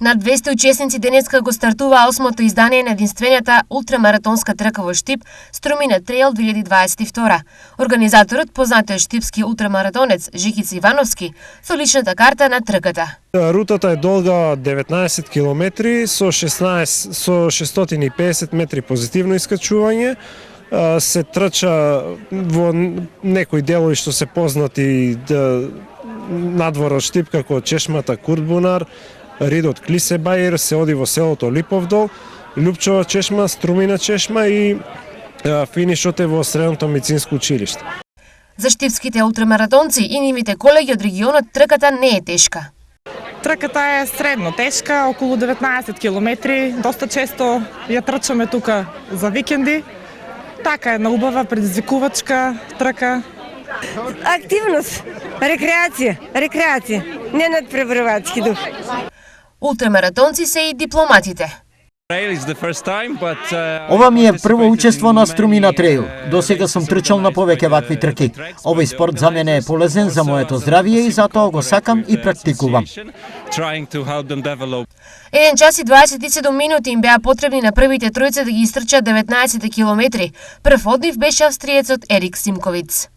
На 200 учесници денеска го стартува 8-то издание на единствената ултрамаратонска трка во Штип Струмина Трейл 2022. Организаторот, познатиот штипски ултрамаратонец Жикица Ивановски, со личната карта на трката. Рутата е долга 19 километри со 650 метри позитивно искачување. Се трча во некои делови што се познати надвор од Штип, како чешмата Куртбунар, Ридот Клисебајер, се оди во селото Липовдол, Лјупчова чешма, Струмина чешма и финишот е во Средното медицинско училиште. За штипските ултрамаратонци и нивните колеги од регионот трката не е тешка. Трката е средно тешка, околу 19 километри. Доста често ја трчаме тука за викенди. Така е убава, предизвикувачка трка. Активност, рекреација, не надпреварувачки дух. Ултрамаратонци се и дипломатите. Ова ми е прво учество на Струмина Трейл. Досега сум трчал на повеќе вакви трки. Овој спорт за мене е полезен за моето здравје и затоа го сакам и практикувам. 1 час и 27 минути им беа потребни на првите тројца да ги истрчат 19 километри. Прв од нив беше австриецот Ерик Симковиц.